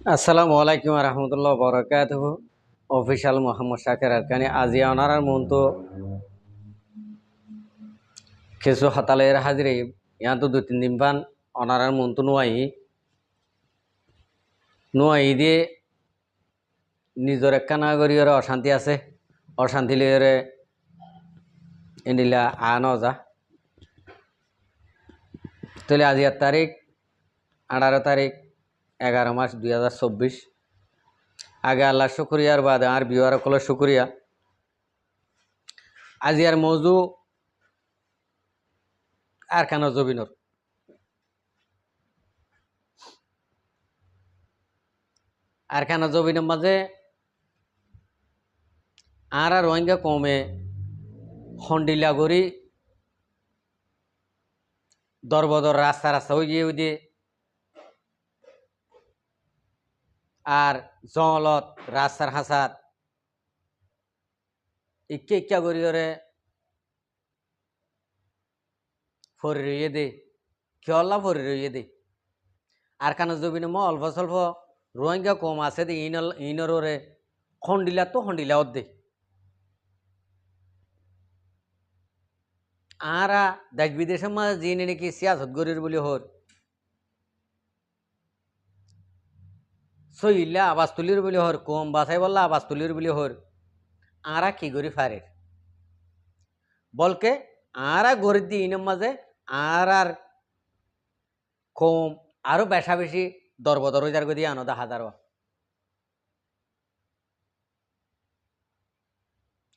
আসসালামু আলাইকুম রহমতুল্লাহ বরকাতুহু অফিসিয়াল মোহাম্মদ শাকের আরকানি আজি অনারার মতো কিছু হতালের হাজিরে ইয়াতো 2-3 দিন পান অনারার মতো নুয়াই দিয়ে নিজের একটা নাগরিকের অশান্তি আছে অশান্তি লিয়ে এনিলা আনো যা তাহলে আজি 8 তারিখ 18 তারিখ 11 মাস 2024 আগে আল্লাহ শুক্রিয়ার বাদে আর বিওয়ার কল শুক্রিয়া আজি আর মৌজু আর কেন জবিনর আর কেন জবিনের মাঝে আর রোহিঙ্গা কমে হন্ডিলাগরি দরবদর রাস্তা রাস্তা হয়ে গিয়ে দিয়ে আর জলত রাস্তার হাসাত ইক্কা ইক্কা করিওরে ফরি রইয়ে দে কিয়ল্লা ফরি রইয়ে দে আর কানে জবিনে ম অল্প স্বল্প রোহিঙ্গা কম আছে দে ইনরে হন্ডিলা তো হন্ডিলা দে আরা দেশ বিদেশের মাঝে যিনি নাকি সিয়াসত গরির বলি হর সইলা আবাস তুলির বলি হর কম বাছাই বললা আবাস তুলির বলি হর আরা কি করি ফারে বলকে আরা গরিব দি ইনের মাঝে আর কম আরো বেশা বেশি দরবদর হয়ে যার গদি আনো দা হাজার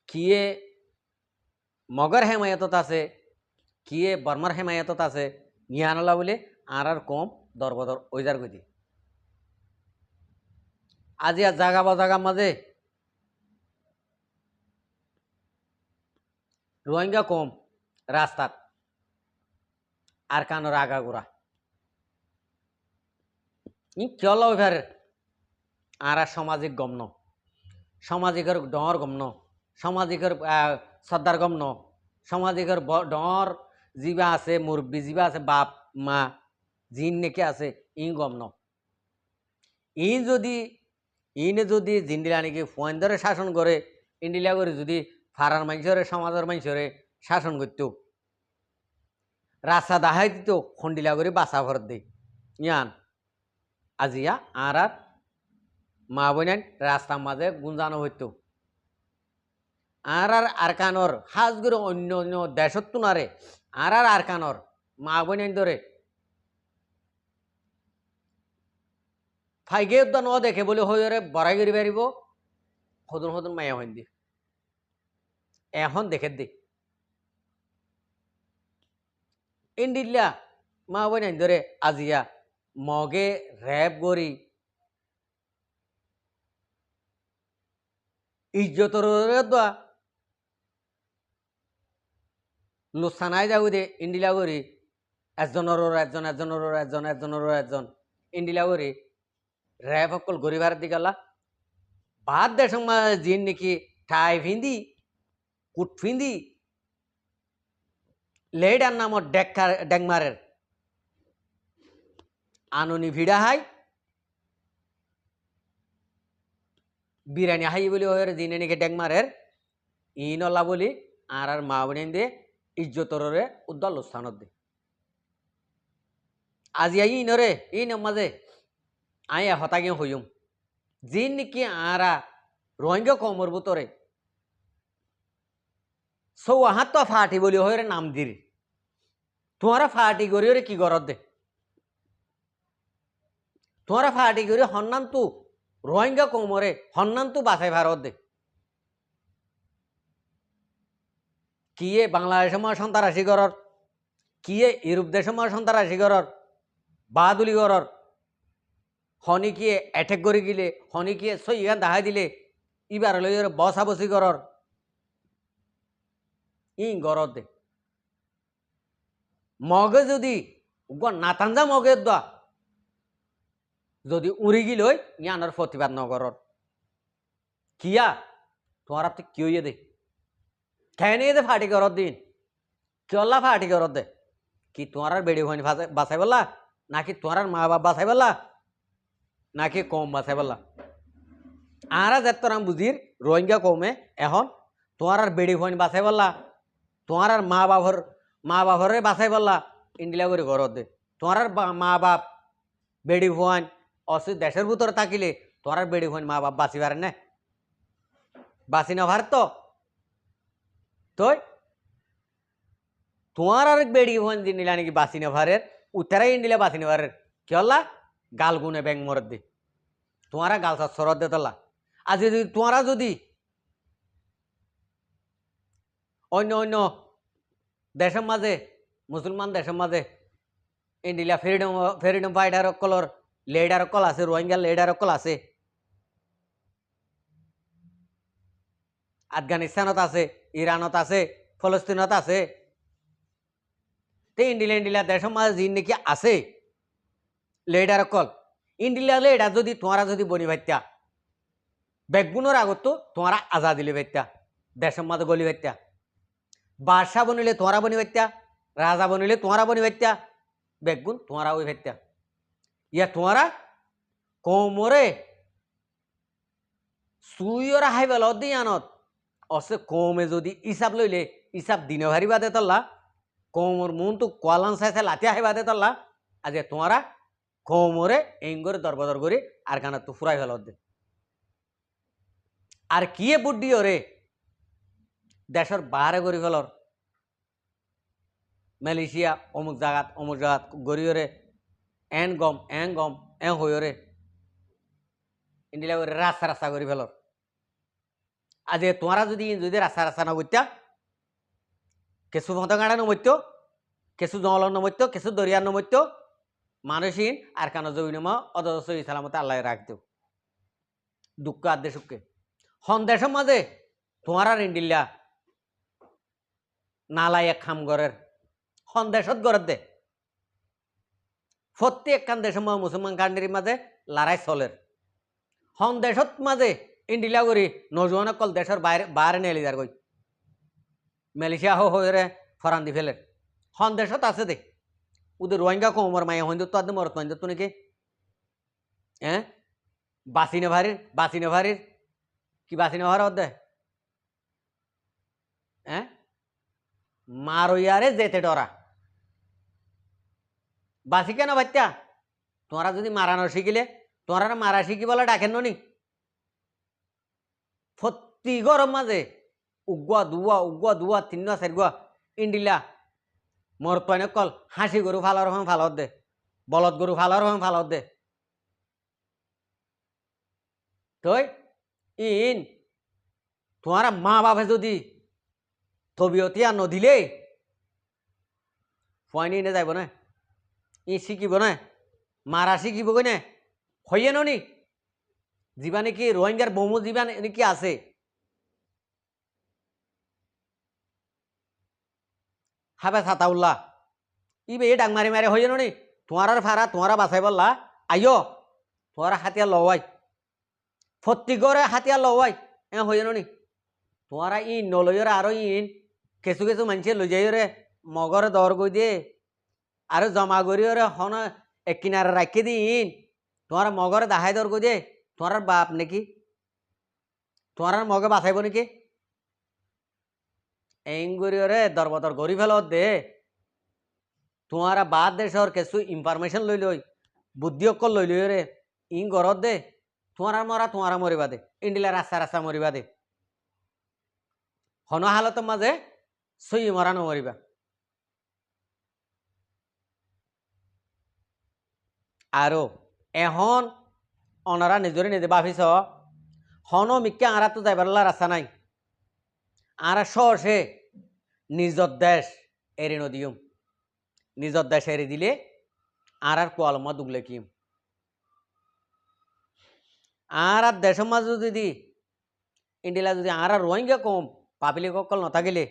কিয়ে মগর হেমায়তত আছে কিয়ে বর্মার হেমায়তত আছে ইয়ানলা বলে আর কম দরবদর ওই যার গদি আজি আর জাগা বা জাগার মাঝে রোহিঙ্গা কম রাস্তাত আর কানোর আগাগোড়া ই কিয়ল ফের আর সামাজিক গমন সামাজিকের ডর গমন সামাজিকের সর্দার গমন সামাজিকের ডর জিবা আছে মুরব্বী জিবা আছে বাপ মা জিন নেকে আছে ই গমন ই যদি ইনে যদি জিন্দিলা নাকি ফোন ধরে শাসন করে ইন্ডিলা করে যদি ফারার মানুষরে সমাজের মানুষরে শাসন করত রাস্তা দাহাই দিত খন্ডিলা করে বাসা ভর দে ইয়ান আজিয়া আর মা বোনেন রাস্তার মাঝে গুঞ্জানো হইতো আর আরকানর হাজগুলো অন্য অন্য দেশত তুনারে আর আরকানর মা বোনেন ধরে ফাইগে উদ্যান ন দেখে বলে হইরে বড়াই করি পারিব সদন সদন মায়া হইন দি এখন দেখে দি ইন্ডিল্লা মা বোনেন ধরে আজিয়া মগে র্যাব গরি ইজ্জতর দোয়া লুসানায় যাও দে ইন্ডিলা করি একজনের একজন একজনের একজন একজনের একজন ইন্ডিলা করি র্যাব সকল গরিবার দিকে বাদ দেশ জিন নাকি ঠাই ফিন্দি কুট ফিন্দি লেডার নাম ডেকমারের আননি ভিড়া হাই বিরিয়ানি হাই বলি ওর জিনে নাকি ডেকমারের ইনলা বলি আর মা বোন দিয়ে ইজ্জতরে উদ্দাল স্থানত দে আজি আই ইনরে ইন মাঝে আই হতাগে হইম জিন নাকি আরা রোহিঙ্গা কমর বুতরে সৌহাত তো ফাটি বলি হয়ে নাম দির তোমারা ফাটি করি ওরে কি গরত দে তোমারা ফাটি করি হন্নান তু রোহিঙ্গা কমরে হন্নান তু বাছাই ভারত দে কিয়ে বাংলাদেশের মা সন্তারাশি গরর কিয়ে ইউরোপ দেশের মা সন্তারাশি গরর বাহাদুলি গরর হনি কিয়ে অ্যাটেক করে গিলে হনি কিয়ে সইগান দাহাই দিলে ইবার লই বসা বসি গরর ই গরত দে মগে যদি নাতানজা মগে দা যদি উড়ি গিল ইয়ানোর প্রতিবাদ নগরর কিয়া তোমার আপনি কি হইয়ে দে কেন দে ফাটি করত দিন কিয়ল্লা ফাটি করত দে কি তোমার বেড়ি হয়নি বাছাই বললা নাকি তোমার মা বাপ বাছাই বললা নাকি কম বাঁচাই বললা আরা যাত্তরাম বুঝির রোহিঙ্গা কমে এখন তোমার আর বেড়ি ফোন বাঁচাই বললা তোমার আর মা বাবরে বাঁচাই বললা ইন্ডিয়া করে ঘর দে তোমার আর মা বাপ বেড়ি ফোন দেশের ভিতরে থাকিলে তোমার আর বেড়ি ফোন মা বাপ বাঁচি পারে না বাঁচি না ভার তো তোমার আর বেড়ি ফোন দিন নিলা নাকি বাঁচি না ভারের উত্তরাই ইন্ডিয়া বাঁচি না ভারের কি হল্লা গাল গুনে ব্যাং মরদ দি তোমারা গাল সরদ দে তোলা আজ যদি তোমারা যদি অন্য অন্য দেশের মাঝে মুসলমান দেশের মাঝে ইন্ডিয়া ফ্রিডম ফাইটার অকলর লিডার অকল আছে রোহিঙ্গা লিডার অকল আছে আফগানিস্তানত আছে ইরানত আছে ফলস্তিনত আছে তে ইন্ডিয়া দেশের মাঝে যিন নাকি আছে লিডার অকল ইন্ডিয়া লিডার যদি তোমারা যদি বনি ভাইত্যা বেগুনের আগত তোমারা আজাদি লি ভাইত্যা দেশের মাঝে গলি ভাইত্যা বাদশাহ বনিলে তোমারা বনি ভাইত্যা রাজা বনিলে তোমারা বনি ভাইত্যা বেগুন তোমারা ওই ভাইত্যা ইয়া তোমারা কোমরে সুইয়রা হাই বেল দিয়ানত অসে কমে যদি ইসাব লইলে ইসাব দিনে ভারি বাদে তল্লা কোমর মন তো কোয়ালান সাইসে লাতিয়া হাই বাদে তল্লা আজ তোমারা কোমরে এঙ্গরে দরবদর করে আর গানা তো ফুরাই ফেল দে আর কিয়ে বুদ্ধি ওরে দেশের বাহারে গড়ি ফেলর মালয়েশিয়া অমুক জায়গাত গড়িওরে এন গম হইরে ইন্ডিয়া করে রাস্তা করি ফেলর আজ তোমারা যদি রাস্তা না করতা কিছু ফতগাড়া নমত্য কিছু জঙ্গল নমত্য কিছু দরিয়ার নমত্য মানুষহীন আর কানো জমি নমা অদস্য ইসলামতে আল্লাহ রাখত দুঃখ আদে সুখে সন্দেশের মাঝে তোমার আর ইন্ডিয়া নালাই এক খাম ঘরের সন্দেশত ঘরের দে প্রত্যেকখান দেশের মুসলমান কান্ট্রির মাঝে লড়াই চলের সন্দেশত মাঝে ইন্ডিয়া করি নজওয়ান অকল দেশের বাইরে নেলি যার গই মালয়েশিয়া হয়ে ফরান দি ফেলের সন্দেশত আছে দে ওদের রোহিঙ্গা কোমর মায়া হইন্দু তো আদে মরত মাইন্দ তো নাকি হ্যাঁ বাসিনে ভারির কি বাসিনে ভার দে হ্যাঁ মারইয়ারে যেতে ডরা বাসি কেন বাচ্চা তোমরা যদি মারানো শিখিলে তোমরা মারা শিখি বলে ডাকেন নি প্রতি গরম মাঝে উগুয়া দুয়া 3 4 ইন্ডিলা মোর পাইনে কল হাসি গরু ফালার হং ফালত দে বলদ গরু ফালার হং ফালত দে তই ইন তোমার মা বাপে যদি তবিয়তিয়া নদিলে ফয়নি এনে যাইব না ই শিখিব না মারা শিখিব কই না হইয়ে নি যিবা নাকি রোহিঙ্গার বমু যিবা নাকি আছে হাবে ছাতাউল্লাহ ইবে ডাং মারি মারি হইয়ে নি তোমার ফারা তোমারা বাছাই বললা আইও তোমার হাতিয়া লওয়াই ফত্তি গড়ে হাতিয়া লওয়াই হইয়ে নি তোমারা ই নলইরে আরো ইন কিছু কিছু মানুষে লই যাই রে মগরে দর গই দিয়ে আর জমা করি রে হন এক কিনারে রাখি দিন তোমার মগরে দেখাই দর গই দে তোমার বাপ নাকি তোমার মগে বাঁচাইব নাকি এঙ্গুরিওরে দরবদর গড়ি ফেল দে তোমার বাদ দেশর কিছু ইনফরমেশন লই বুদ্ধি অকল লই রে ইং গরত দে তোমার মরিবা দে ইন্ডিলা রাস্তা মরিবা দে হন হালত মাঝে সই মরা নমরিবা আরো এখন অনারা নিজরে নিজে ভাবিছ হন মিক্কে আরা তো যাইবার রাস্তা নাই আরা সে নিজর দেশ এরি নদিয়ম নিজর দেশ এরি দিলে আর কোয়ালমা দুগলে কিম আর দেশের মাঝে যদি ইন্ডিয়া যদি আর রোহিঙ্গা কম পাবলিক অকল নথাকিলে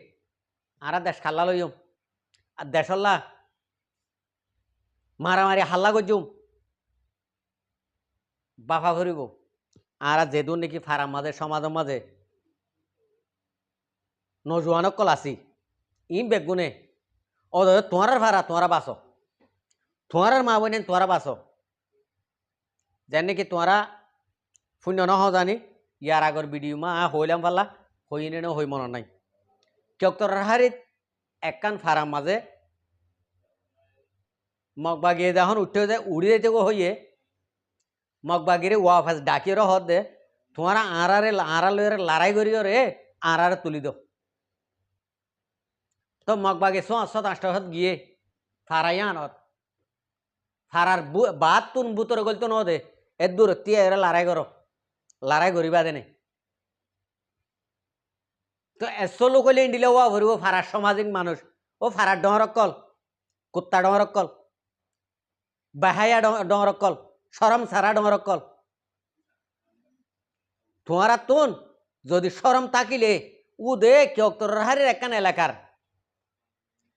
আর দেশ খাল্লা লইম আর দেশল্লা মারামারি হাল্লা করছুম বাফা ভরিব আর যেদুন নাকি ফারার মাঝে সমাজের মাঝে নজওয়ান অকল আসি ইম বেগুনে ও তোমার ভাড়া তোমারা বাঁচো তোমার মা বোন তোমারা বাঁচো যেন নাকি তোমরা শূন্য নহ জানি ইয়ার আগর ভিডিও মা হইলাম পাল্লা হই নে হই মনে নাই কিয়ক্তর হারিত একখান ফারাম মাঝে মগবাগিয়ে যখন উঠতে যায় উড়ি যাইতে হইয়ে মগবাগিরে ওয়াফাস ডাকিয়ে হদ দে তোমরা আঁরা লইরে লড়াই করিও রে আঁরারে তুলি দো তো মগবাগে 7-8 গিয়ে ফারাইয়া আনত ফারার বাদ তুন বুতরে গলতো ন দে এর দূর তিয়া এরা লড়াই করো লড়াই করিবা দেনে তো এসো লোক হইলে ইন্ডিলে ওয়া ভরিব ফারার সামাজিক মানুষ ও ফারার ডহরকল কুত্তা ডহরকল বাহাইয়া ডহরকল সরম সারা ডহরকল তোমারা তুন যদি সরম থাকিলে উ দে কিয়ক্তর হারের একখান এলাকার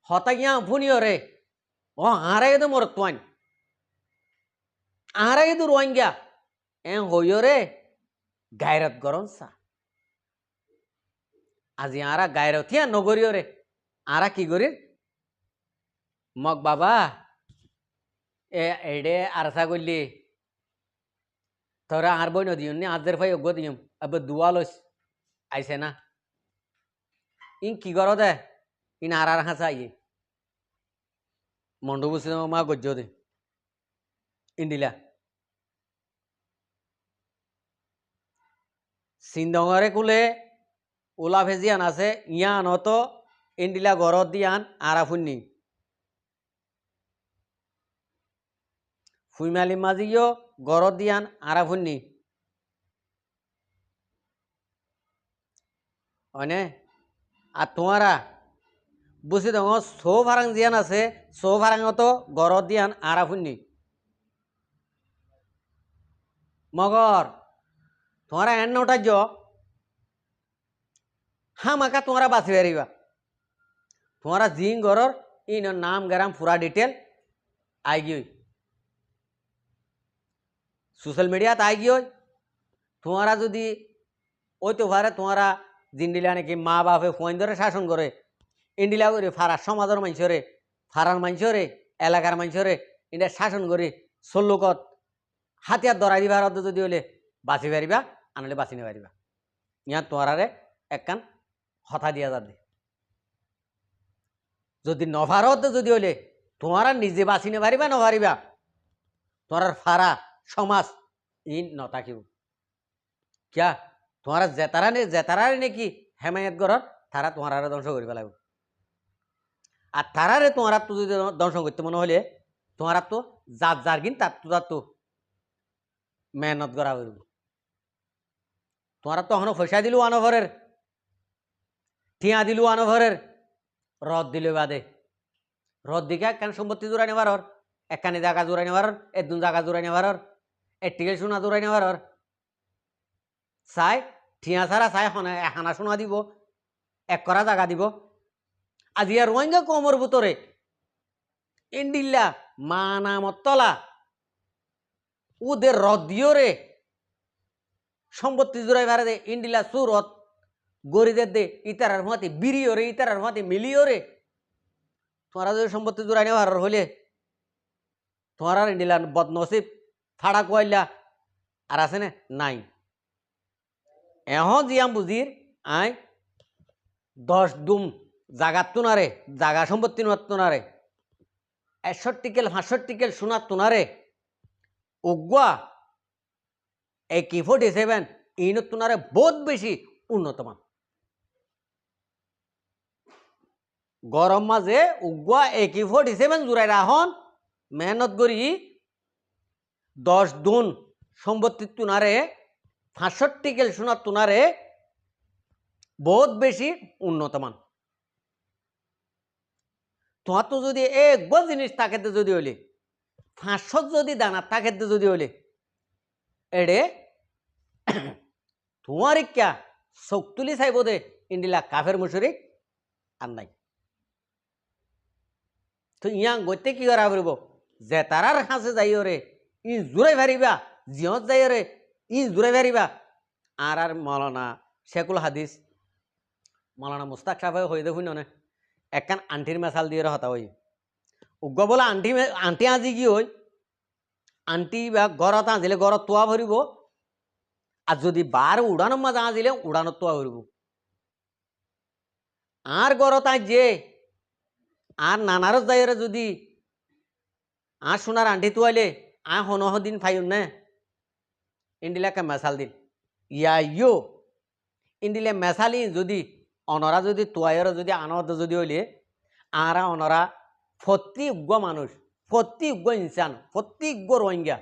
হতাইয়া ভুনিও রে ও আরে তো মোর তোয়ান আরে তো রোহিঙ্গা হইও রে গায়রত গরম সা আজি আরা গায়রথিয়া নগরিও রে আরা কি করি মগ বাবা এডে আরসা করলি তোরা আর বই নদী আজের ভাই অজ্ঞ দিম আবার দুয়া লইস আইসে না ইন কি কর দে ইন আর হাসা ইয়ে মন্ডু বুঝি মা গজ্জ দে ইন্ডিলা সিন্দরে কুলে ওলা ভেজিয়ান আছে ইয়ান হতো ইন্ডিলা গরত দিয়ান আরা ফুন্নি ফুইমালি মাজিও গরত দিয়ান আরা ফুন্নি অনে আর তোমারা বুঝি দङ সো ভারাং জিয়ান আছে সো ভারাং তো গরত দিয়ান আরা ফুন্নি মগর তোমরা এন নটার্য হামাকা তোমরা বাঁচি পারিবা তোমরা জিং গরর ইন নাম গ্রাম পুরা ডিটেল আই গিয়ে সোশ্যাল মিডিয়াত আই গিয়ে তোমরা যদি ওই তো ভারে তোমরা জিন্ডিলা নাকি মা বাপে ফোন ধরে শাসন করে ইন্ডিলা করে ফারার সমাজের মানুষরে ফারার মানুষরে এলাকার মানুষরে ইন্ডিয়া শাসন করে সল্লুকত হাতিয়ার ধরাই দিবার যদি হলে বাঁচি পারিবা আনলে বাঁচি নে পারিবা ইয়া তোমরারে একখান হতা দিয়া যাবে যদি নভারত যদি হলে তোমরা নিজে বাঁচি নে পারিবা নপারিবা তোমার ফারা সমাজ ই নথাকিব কিয়া তোমরা জেতারারে নাকি হেমায়ত গড়ত তারা তোমার ধ্বংস করিবা লাগবে আর তারারে তোমার তো যদি ধ্বংস করতে মনে হলে তোমার তো যার কিন তার তো মেহনত করা হইব তোমার তো এখনো পয়সা দিলু আনভরের টিয়া দিলু আনভরের রদ দিলে বাদে রদ দিকে একখান সম্পত্তি জোড়াই নেবার একখানি জায়গা জোড়াই নেবার একদম জায়গা জোড়াই নেবার একটিকে সোনা জোড়াই নেবার চাই ঠিয়া ছাড়া চাই হানা সোনা দিব এক করা জায়গা দিব আজি আর রোহিঙ্গা কমর ভিতরে ইন্ডিল্লা মানামতলা ওদের রদ দিও রে সম্পত্তি জোড়াই ভাড়া দে ইন্ডিলা সুরত গরিদের দে ইতারার মাতে বিরিও রে ইতারার মাতে মিলিও রে তোমরা যদি সম্পত্তি জোড়াই নেওয়ার হলে তোমরা ইন্ডিলা বদনসিব ফাড়া কোয়াইলা আর আছে না নাই জিয়াম বুঝির আই 10 দুম জাগাত তোনারে জাগা সম্পত্তি নোয়ারে 61 65 সোনার তোনারে উগুয়া AK-47 ইন তোনারে বহুত বেশি উন্নতমান গরম মাঝে উগুয়া AK-47 জুড়াই রাহন মেহনত করি 10 দুন সম্পত্তি তোনারে 65 সোনার তোনারে বহুত বেশি উন্নতমান তোমার তো যদি একবার জিনিস থাকেতে যদি হলে 500 যদি দানা থাকেতে যদি হলে এডে তোমার ক্যা শক্তুলি চাইব দে ইন্ডিলা কাফের মুশরিক আর নাই তো ইয়াং গইতে কি করা পারিব যে তারার কাছে যাইও রে ই জোরাই পারিবা জিহত যাইও রে ই জোরাই পারিবা আর মৌলানা শেখুল হাদিস মৌলানা মুস্তাক সাহেব হয়ে দেখুন না একখান আন্টির মেশাল দিয়ে হতা হই উগ্র বলে আন্টি আজি কি হই আন্টি বা গড়ত আঁজিলে গড়ত তোয়া ভরিব আর যদি বার উড়ানোর মাঝে আঁজিলে উড়ানোর তোয়া ভরিব আর গড়ত আজ যে আর নানারস যাইরে যদি আর সোনার আন্টি তোয়াইলে হনহ দিন ফাইন না ইন্ডিলাকে মেসাল দিন ইয়ো ইন্ডিলে মেসালি যদি অনরা যদি তোয়াইর যদি আনন্দ যদি হইলে আরা অনরা প্রতি উগ্র মানুষ প্রতি উগ্র ইনসান প্রতি উগ্র রোহিঙ্গা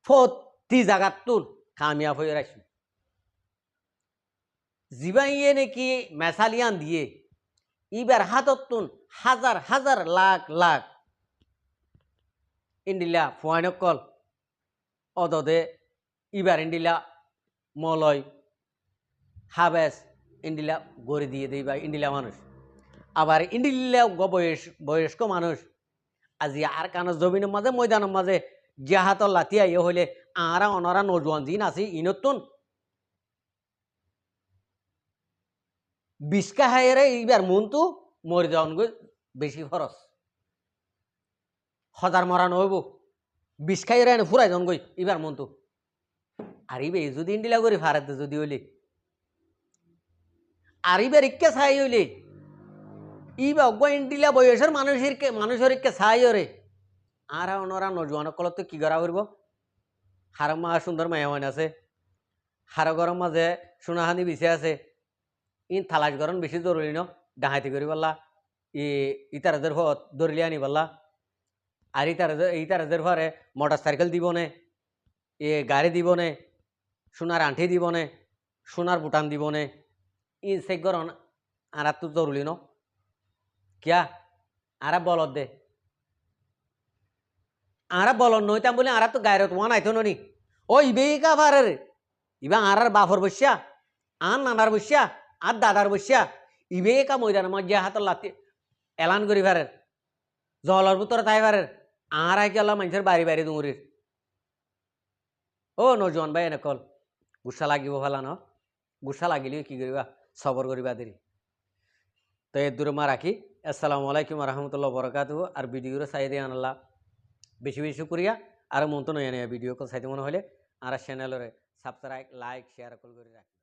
প্রতি জায়গার তুল কামিয়াব হয়ে রাখি জিবাইয়ে নাকি মেসালিয়ান দিয়ে ইবার হাতত তুন হাজার হাজার লাখ লাখ ইন্ডিলা ফুয়াইনকল অদদে ইবার ইন্ডিলা মলয় হাবেস ইন্ডিলা গড়ে দিয়ে দেই বা ইন্ডিলা মানুষ আবার ইন্ডিলা বয়স্ক মানুষ আজি আর কানো জমিনের মাঝে ময়দানের মাঝে জাহাতর লাতি আইয়ে হইলে আরা অনরা নজওয়ান জিন আছে ইনতুন বিস্কা হাইরে এইবার মনতু মরে যাওয়ান গই বেশি খরচ হাজার মরা নহব বিস্কাইরে ফুরাই যান গই এবার মনতু আর ইবে যদি ইন্ডিলা করে ফারাতে যদি হইলে আর ইবার ইকে ছাই হইলে ইবা ইন্ডিলা বয়সের মানুষের ইকে ছাই রে আর ওনারা নজওয়ান কলত কি করা করব হার মা সুন্দর মেহমান আছে হার গরম মাঝে সোনাহানি বিছে আছে ইন থালাস গরম বেশি জরুরি ন ডাহাইতি করি পারলা ইতারাদের ধরলি আনি পারলা আর ইতারাদের পরে মোটর সাইকেল দিব নে গাড়ি দিব নে সোনার আঁঠি দিব নে সোনার বুটান দিব নে ইন সে গরম আর তো জরুরি ন কিয়া আরা বলদ দে আরা বলদ নইতাম বলে আরা তো গায়ের তোমার নাইতো নি ও ইবেই কা ভারে ইবা আরার বাফর বসিয়া আর নানার বসিয়া আর দাদার বসিয়া ইবে কা ময়দানের মধ্যে হাতর লাতি এলান করি ভারের জলের ভিতরে তাই ভারের আর আই গেল মানুষের বাড়ি বাড়ি দুমুরির ও নজওয়ান ভাই এনে কল গুসা লাগিব ফেলা ন গুসা লাগিলে কি করিবা সবর করিবা দেরি তো এর দূরে মা রাখি আসসালামু আলাইকুম রহমতুল্লাহ বরকাত আর ভিডিওর চাইদে আনলা বেশি বেশি করিয়া আর মন তো নয় ভিডিও চাইতে মনে হলে আর চ্যানেলের সাবস্ক্রাইব লাইক শেয়ার করে রাখি।